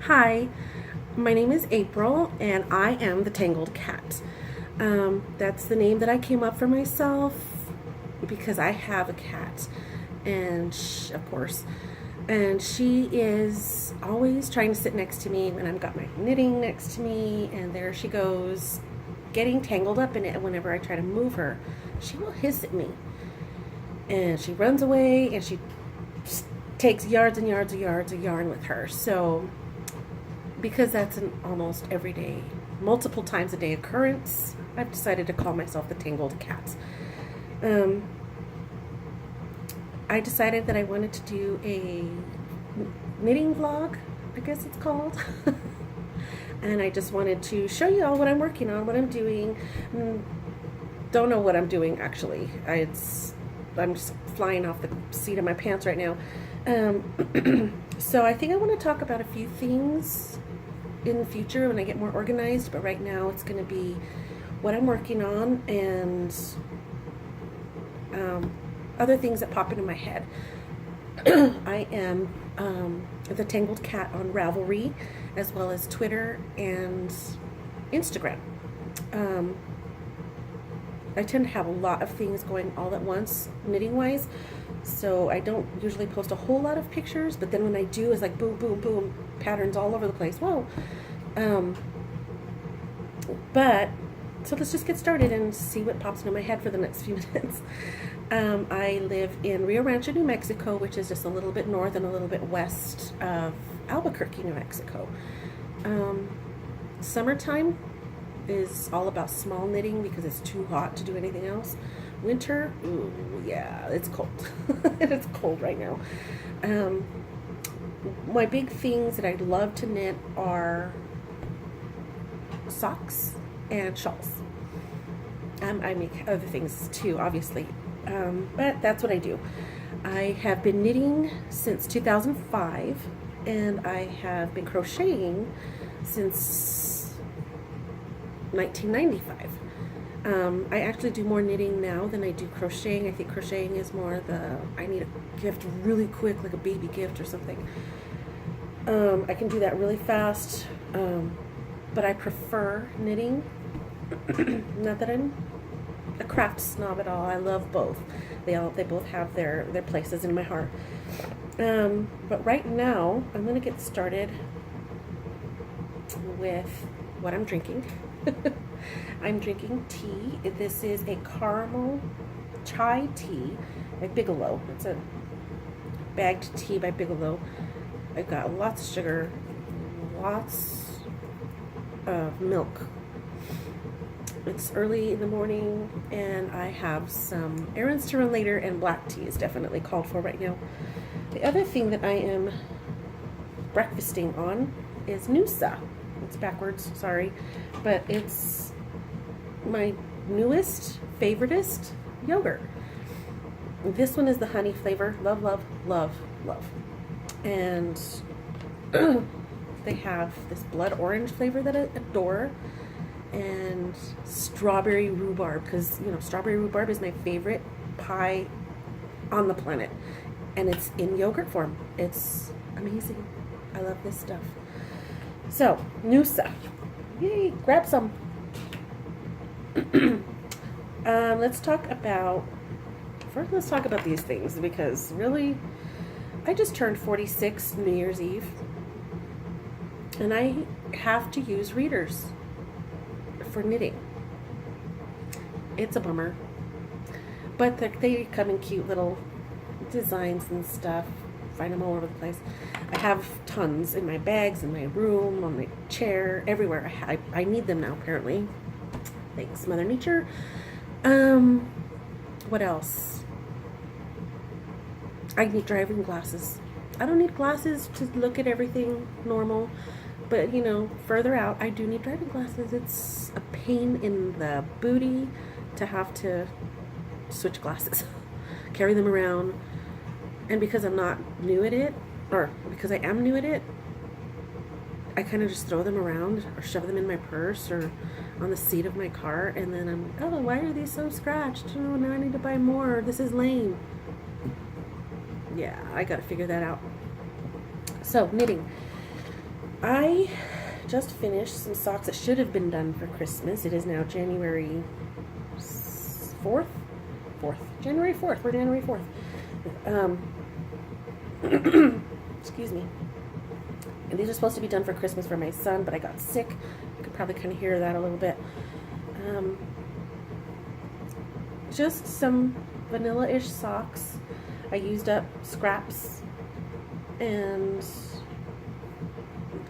Hi, my name is April and I am the Tangled Cat. That's the name that I came up for myself because I have a cat, and of course, and she is always trying to sit next to me when I've got my knitting next to me, and there she goes, getting tangled up in it. Whenever I try to move her, she will hiss at me, and she runs away, and she takes yards and yards and yards of yarn with her. So because that's an almost everyday, multiple times a day occurrence, I've decided to call myself the Tangled Cat. I decided that I wanted to do a knitting vlog, I guess it's called. And I just wanted to show you all what I'm working on, what I'm doing. Don't know what I'm doing actually. I'm just flying off the seat of my pants right now. So I think I want to talk about a few things in the future when I get more organized, but right now it's going to be what I'm working on and other things that pop into my head. I am the Tangled Cat on Ravelry, as well as Twitter and Instagram. I tend to have a lot of things going all at once, knitting-wise, so I don't usually post a whole lot of pictures, but then when I do, it's like boom, boom, boom, patterns all over the place. Whoa. So let's just get started and see what pops into my head for the next few minutes. I live in Rio Rancho, New Mexico, which is just a little bit north and a little bit west of Albuquerque, New Mexico. Summertime is all about small knitting because it's too hot to do anything else. Winter, ooh, yeah, it's cold. It's cold right now. My big things that I love to knit are socks and shawls. I make other things too, obviously, but that's what I do. I have been knitting since 2005, and I have been crocheting since 1995. I actually do more knitting now than I do crocheting. I think crocheting is more I need a gift really quick, like a baby gift or something. I can do that really fast, but I prefer knitting. Not that I'm a craft snob at all. I love both. They both have their places in my heart. But right now, I'm going to get started with what I'm drinking. I'm drinking tea. This is a caramel chai tea by Bigelow. It's a bagged tea by Bigelow. I've got lots of sugar, lots of milk. It's early in the morning, and I have some errands to run later, and black tea is definitely called for right now. The other thing that I am breakfasting on is Noosa. It's backwards, sorry, but it's my newest, favoritist yogurt. This one is the honey flavor. Love, love, love, love. And they have this blood orange flavor that I adore, and strawberry rhubarb, because strawberry rhubarb is my favorite pie on the planet, and it's in yogurt form. It's amazing. I love this stuff. So Noosa, yay! Grab some. Let's talk about these things, because really, I just turned 46 New Year's Eve, and I have to use readers for knitting. It's a bummer, but they come in cute little designs and stuff. Find them all over the place. I have tons in my bags, in my room, on my chair, everywhere. I need them now, apparently. Thanks, Mother Nature. What else? I need driving glasses. I don't need glasses to look at everything normal, but further out, I do need driving glasses. It's a pain in the booty to have to switch glasses, carry them around. And because I'm not new at it, or because I am new at it, I kind of just throw them around or shove them in my purse or on the seat of my car, and then why are these so scratched? Oh, now I need to buy more. This is lame. Yeah, I gotta figure that out. So, knitting. I just finished some socks that should have been done for Christmas. It is now January 4th? 4th. January 4th. We're January 4th. Excuse me. And these are supposed to be done for Christmas for my son, but I got sick. You could probably kind of hear that a little bit. Just some vanilla-ish socks. I used up scraps and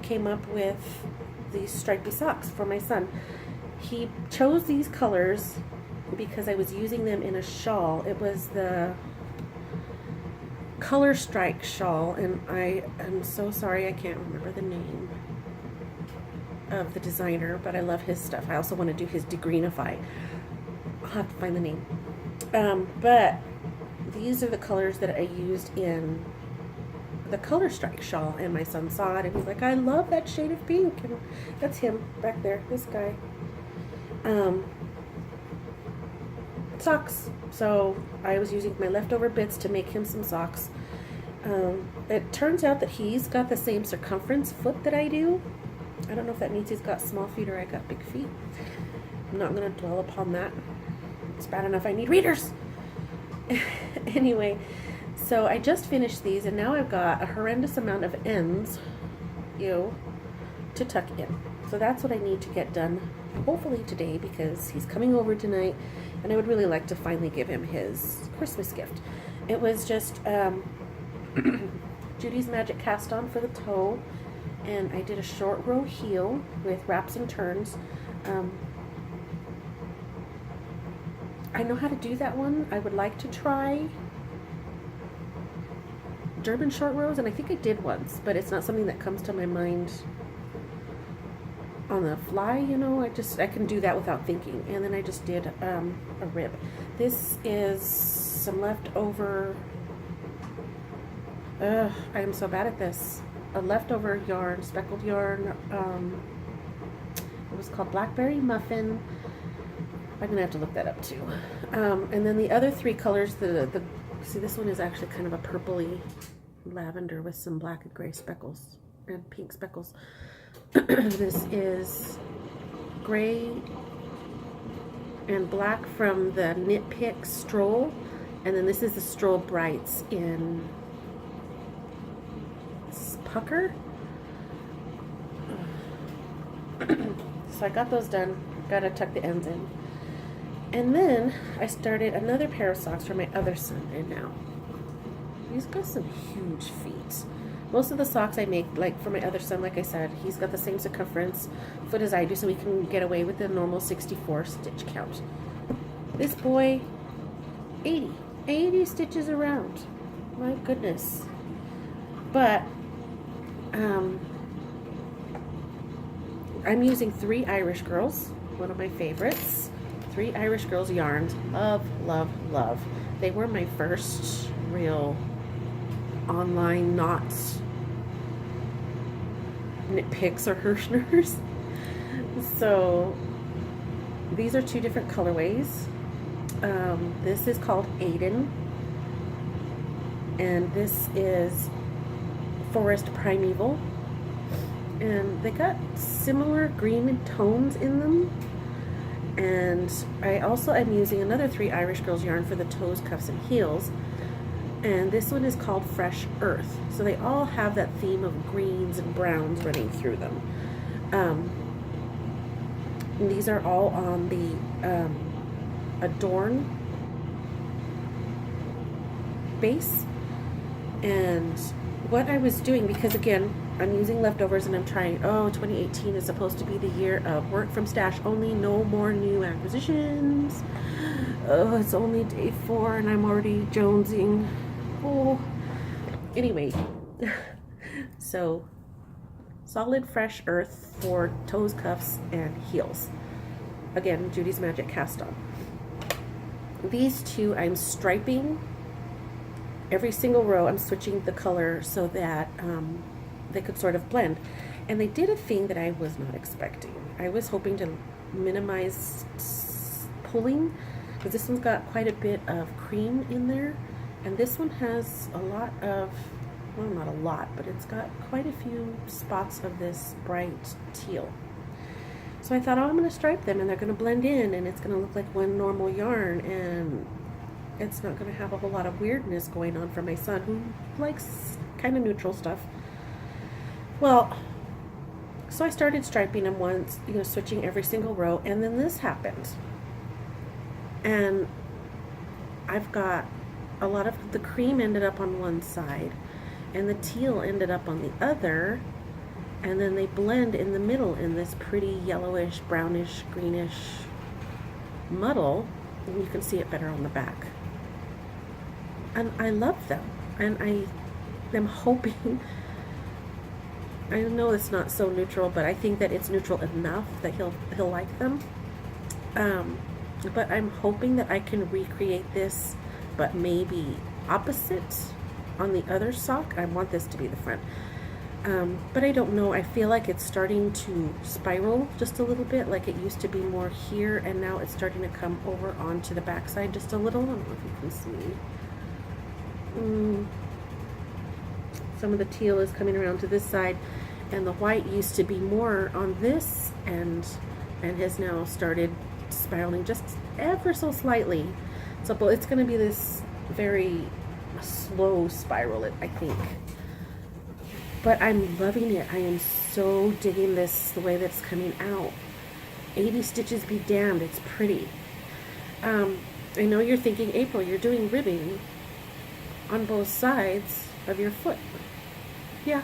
came up with these stripy socks for my son. He chose these colors because I was using them in a shawl. It was the Color Strike shawl, and I am so sorry I can't remember the name of the designer, but I love his stuff. I also want to do his degreenify. I'll have to find the name. But these are the colors that I used in the Color Strike shawl, and my son saw it and he's like, I love that shade of pink. And that's him back there, this guy. Socks. So I was using my leftover bits to make him some socks. It turns out that he's got the same circumference foot that I do. I don't know if that means he's got small feet or I got big feet. I'm not going to dwell upon that. It's bad enough I need readers. Anyway, so I just finished these, and now I've got a horrendous amount of ends, to tuck in. So that's what I need to get done, hopefully today, because he's coming over tonight, and I would really like to finally give him his Christmas gift. It was just Judy's Magic Cast On for the toe, and I did a short row heel with wraps and turns. I know how to do that one. I would like to try German short rows, and I think I did once, but it's not something that comes to my mind on the fly, I can do that without thinking. And then I just did a rib. This is some leftover, I am so bad at this, a leftover yarn, speckled yarn. It was called Blackberry Muffin. I'm gonna have to look that up too. And then the other three colors, see, this one is actually kind of a purpley lavender with some black and gray speckles and pink speckles. This is gray and black from the Knit Pick Stroll, and then this is the Stroll Brights in Pucker. So I got those done. Gotta tuck the ends in. And then I started another pair of socks for my other son, and now he's got some huge feet. Most of the socks I make, like for my other son, like I said, he's got the same circumference foot as I do, so we can get away with the normal 64 stitch count. This boy, 80 stitches around. My goodness. But I'm using 3 Irish Girls, one of my favorites. 3 Irish Girls yarns. Love, love, love. They were my first real online knots, knit picks or Hirschners. So these are 2 different colorways. This is called Aiden, and this is Forest Primeval, and they got similar green tones in them. And I also am using another 3 Irish Girls yarn for the toes, cuffs, and heels, and this one is called Fresh Earth. So they all have that theme of greens and browns running through them. And these are all on the Adorn base. And what I was doing, because again, I'm using leftovers and I'm trying, 2018 is supposed to be the year of work from stash only, no more new acquisitions. Oh, it's only day 4 and I'm already jonesing. Oh, anyway, so solid fresh earth for toes, cuffs, and heels. Again, Judy's Magic Cast On. These 2 I'm striping. Every single row I'm switching the color so that they could sort of blend. And they did a thing that I was not expecting. I was hoping to minimize pulling, because this one's got quite a bit of cream in there, and this one has a lot of well, not a lot, but it's got quite a few spots of this bright teal. So I thought, oh, I'm going to stripe them and they're going to blend in and it's going to look like one normal yarn, and it's not going to have a whole lot of weirdness going on for my son, who likes kind of neutral stuff. Well, so I started striping them once, switching every single row, and then this happened. And I've got a lot of the cream ended up on one side and the teal ended up on the other, and then they blend in the middle in this pretty yellowish, brownish, greenish muddle, and you can see it better on the back. And I love them, and I am hoping, I know it's not so neutral, but I think that it's neutral enough that he'll like them. But I'm hoping that I can recreate this, but maybe opposite on the other sock. I want this to be the front. But I don't know. I feel like it's starting to spiral just a little bit, like it used to be more here, and now it's starting to come over onto the back side just a little. I don't know if you can see. Some of the teal is coming around to this side, and the white used to be more on this end and has now started spiraling just ever so slightly. So it's going to be this very slow spiral, I think. But I'm loving it. I am so digging this, the way that's coming out. 80 stitches be damned, it's pretty. I know you're thinking, April, you're doing ribbing on both sides of your foot. Yeah,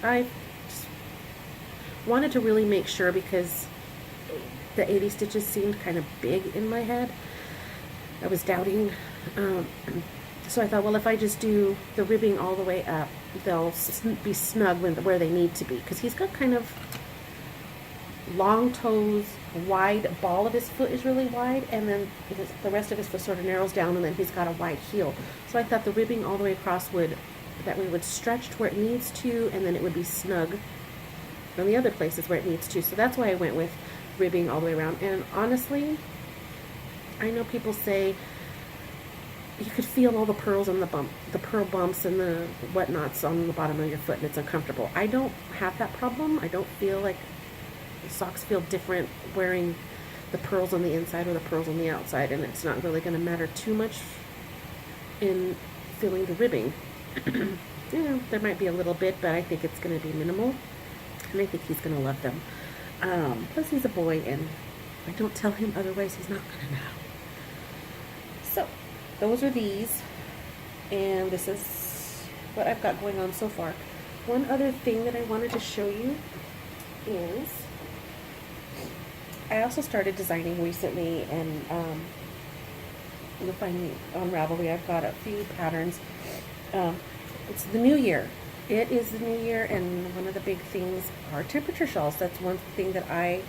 I just wanted to really make sure, because the 80 stitches seemed kind of big in my head. I was doubting. So I thought, well, if I just do the ribbing all the way up, they'll be snug where they need to be. Because he's got kind of long toes, wide ball of his foot is really wide, and then the rest of his foot sort of narrows down, and then he's got a wide heel. So I thought the ribbing all the way across that we would stretch to where it needs to, and then it would be snug on the other places where it needs to. So that's why I went with ribbing all the way around. And honestly, I know people say you could feel all the pearls and the pearl bumps and the whatnots on the bottom of your foot, and it's uncomfortable. I don't have that problem. I don't feel like socks feel different wearing the pearls on the inside or the pearls on the outside, and it's not really going to matter too much in feeling the ribbing. There might be a little bit, but I think it's going to be minimal, and I think he's going to love them. Plus he's a boy, and I don't tell him otherwise he's not going to know. So those are these, and this is what I've got going on so far. One other thing that I wanted to show you is I also started designing recently, and you'll find me on Ravelry. I've got a few patterns. It's the new year. It is the new year, and one of the big things are temperature shawls. That's one thing that I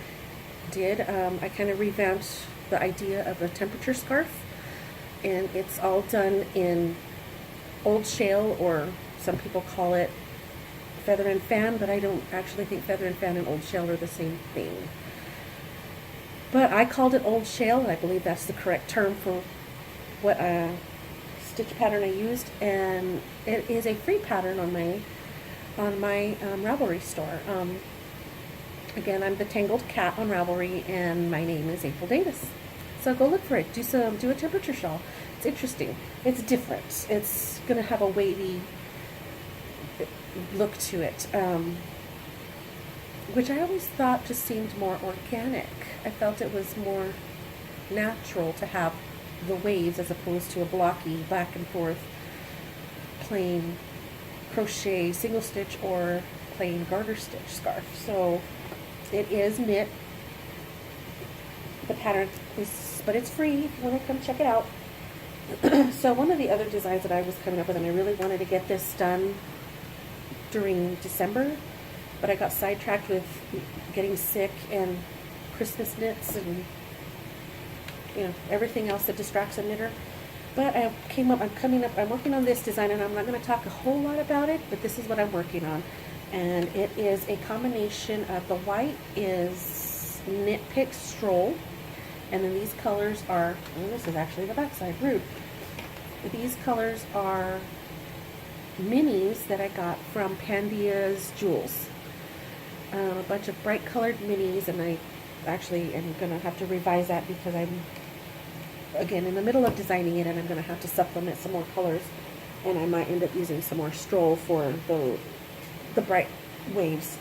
did. I kind of revamped the idea of a temperature scarf, and it's all done in old shale, or some people call it feather and fan, but I don't actually think feather and fan and old shale are the same thing. But I called it old shale, and I believe that's the correct term for what stitch pattern I used, and it is a free pattern on my Ravelry store. Again, I'm the Tangled Cat on Ravelry, and my name is April Davis. So go look for it. Do a temperature shawl. It's interesting. It's different. It's gonna have a wavy look to it, which I always thought just seemed more organic. I felt it was more natural to have the waves as opposed to a blocky back and forth plain crochet single stitch or plain garter stitch scarf. So it is knit. The pattern is, but it's free if you want to come check it out. So one of the other designs that I was coming up with, and I really wanted to get this done during December, but I got sidetracked with getting sick and Christmas knits and everything else that distracts a knitter. But I'm working on this design, and I'm not going to talk a whole lot about it, but this is what I'm working on. And it is a combination of, the white is Knit Pick Stroll, and then these colors are, this is actually the backside, rude. These colors are minis that I got from Pandia's Jewels. A bunch of bright colored minis, and I actually am going to have to revise that because I'm, again, in the middle of designing it, and I'm going to have to supplement some more colors, and I might end up using some more stroll for the bright waves.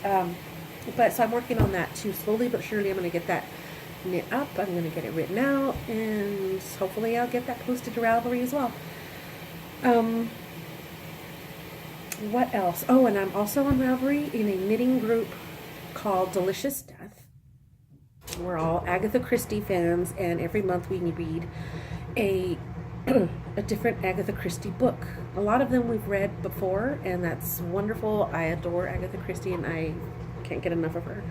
But so I'm working on that too. Slowly but surely I'm going to get that knit up. I'm going to get it written out, and hopefully I'll get that posted to Ravelry as well. What else? Oh, and I'm also on Ravelry in a knitting group called Delicious Death. We're all Agatha Christie fans, and every month we read a different Agatha Christie book. A lot of them we've read before, and that's wonderful. I adore Agatha Christie, and I can't get enough of her.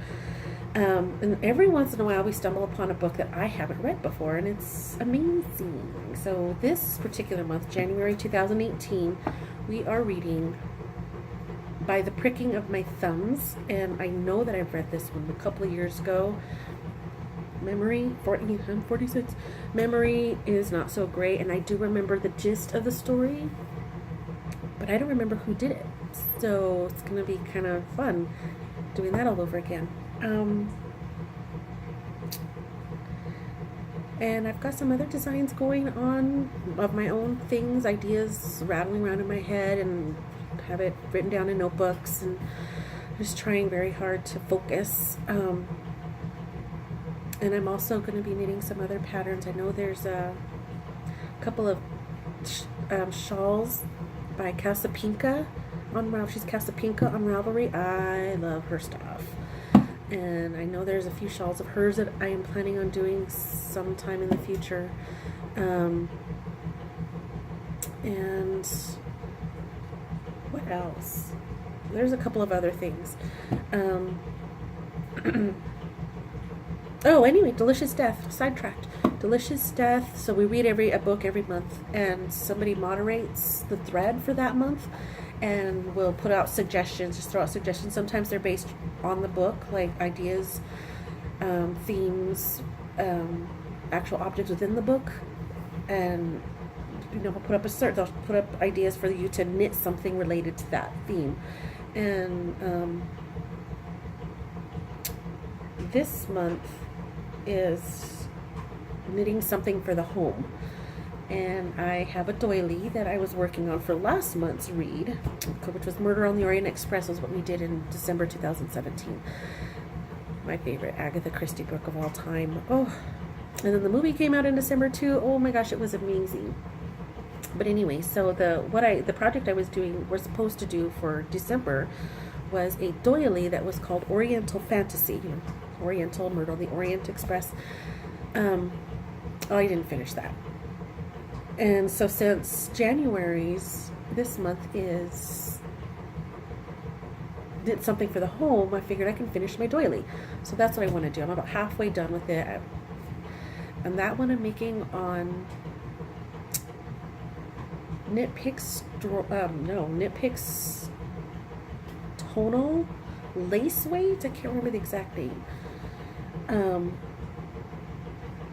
And every once in a while we stumble upon a book that I haven't read before, and it's amazing. So this particular month, January 2018, we are reading By the Pricking of My Thumbs, and I know that I've read this one a couple of years ago. I'm 46. Memory is not so great, and I do remember the gist of the story, but I don't remember who did it. So it's going to be kind of fun doing that all over again. And I've got some other designs going on of my own things, ideas rattling around in my head, and have it written down in notebooks, and just trying very hard to focus. And I'm also going to be knitting some other patterns. I know there's a couple of shawls by Casapinka on Ravelry. She's Casapinka on Ravelry. I love her stuff. And I know there's a few shawls of hers that I am planning on doing sometime in the future. And what else? There's a couple of other things. Oh, anyway, Delicious Death, sidetracked. Delicious Death, so we read a book every month, and somebody moderates the thread for that month, and we'll put out suggestions, just throw out suggestions. Sometimes they're based on the book, like ideas, themes, actual objects within the book, and we'll put up they'll put up ideas for you to knit something related to that theme. And this month is knitting something for the home, and I have a doily that I was working on for last month's read, which was Murder on the Orient Express, was what we did in December 2017. My favorite Agatha Christie book of all time. Oh, and then the movie came out in December too. Oh my gosh, it was amazing. But anyway, so the project I was supposed to do for December was a doily that was called Oriental Fantasy, Oriental, Murder on the Orient Express. I didn't finish that. And so since this month did something for the home, I figured I can finish my doily. So that's what I want to do. I'm about halfway done with it. And that one I'm making on Knit Picks tonal lace weight. I can't remember the exact name.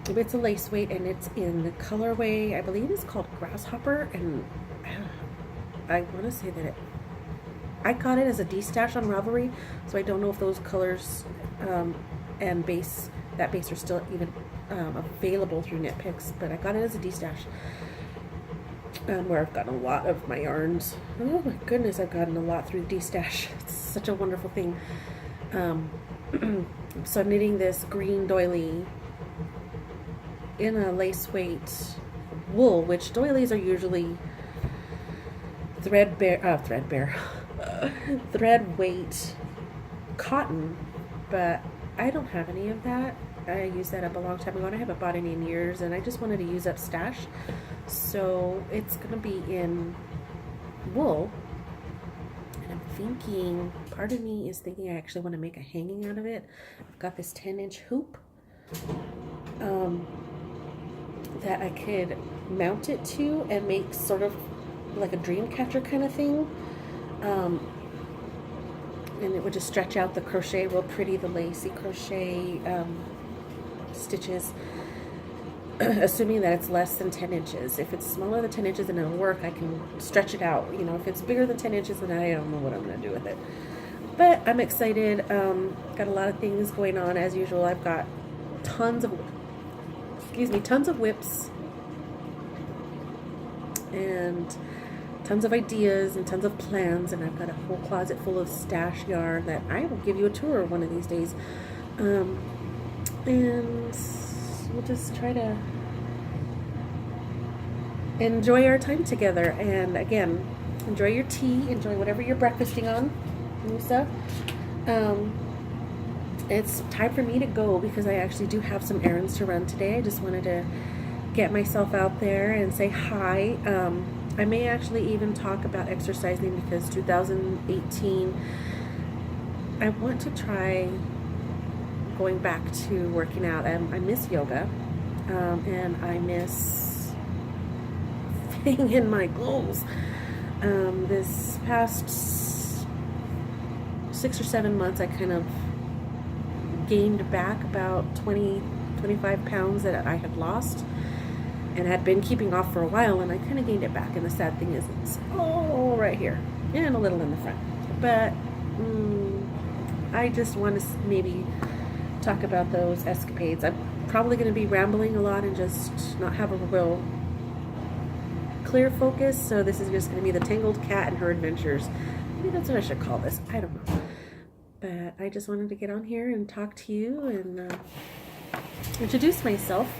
It's a lace weight, and it's in the colorway, I believe it's called Grasshopper, and I want to say that I got it as a D-stash on Ravelry, so I don't know if those colors and that base are still even available through Knit Picks, but I got it as a D-stash. Where I've gotten a lot of my yarns. Oh my goodness, I've gotten a lot through D-Stash. It's such a wonderful thing. So I'm knitting this green doily in a lace weight wool, which doilies are usually thread weight cotton, but I don't have any of that. I used that up a long time ago, and I haven't bought any in years, and I just wanted to use up stash. So it's going to be in wool, and I'm thinking, part of me is thinking I actually want to make a hanging out of it. I've got this 10-inch hoop that I could mount it to and make sort of like a dream catcher kind of thing, and it would just stretch out the crochet real pretty, the lacy crochet stitches. assuming that it's less than 10 inches. If it's smaller than 10 inches and it'll work, I can stretch it out. You know, if it's bigger than 10 inches, then I don't know what I'm going to do with it. But I'm excited. Got a lot of things going on as usual. I've got tons of whips and tons of ideas and tons of plans, and I've got a whole closet full of stash yarn that I will give you a tour one of these days. And we'll just try to enjoy our time together. And again, enjoy your tea, enjoy whatever you're breakfasting on, Musa. It's time for me to go because I actually do have some errands to run today. I just wanted to get myself out there and say hi. I may actually even talk about exercising because 2018, I want to try going back to working out. I miss yoga, and I miss fitting in my goals. This past 6 or 7 months, I kind of gained back about 25 pounds that I had lost and had been keeping off for a while, and I kind of gained it back. And the sad thing is it's all right here and a little in the front. But I just want to maybe talk about those escapades. I'm probably going to be rambling a lot and just not have a real clear focus, so this is just going to be the Tangled Cat and her adventures. Maybe that's what I should call this. I don't know. But I just wanted to get on here and talk to you and introduce myself.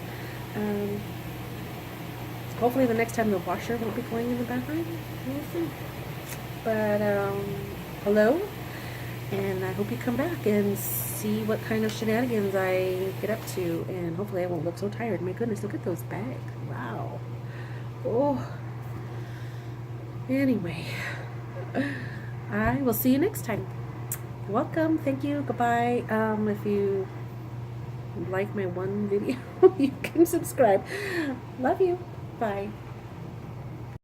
Hopefully the next time the washer won't be going in the bathroom. We'll see. But hello, and I hope you come back and see what kind of shenanigans I get up to, and hopefully I won't look so tired. My goodness, look at those bags. Wow. Oh. Anyway, I will see you next time. Welcome. Thank you. Goodbye. If you like my one video, you can subscribe. Love you. Bye.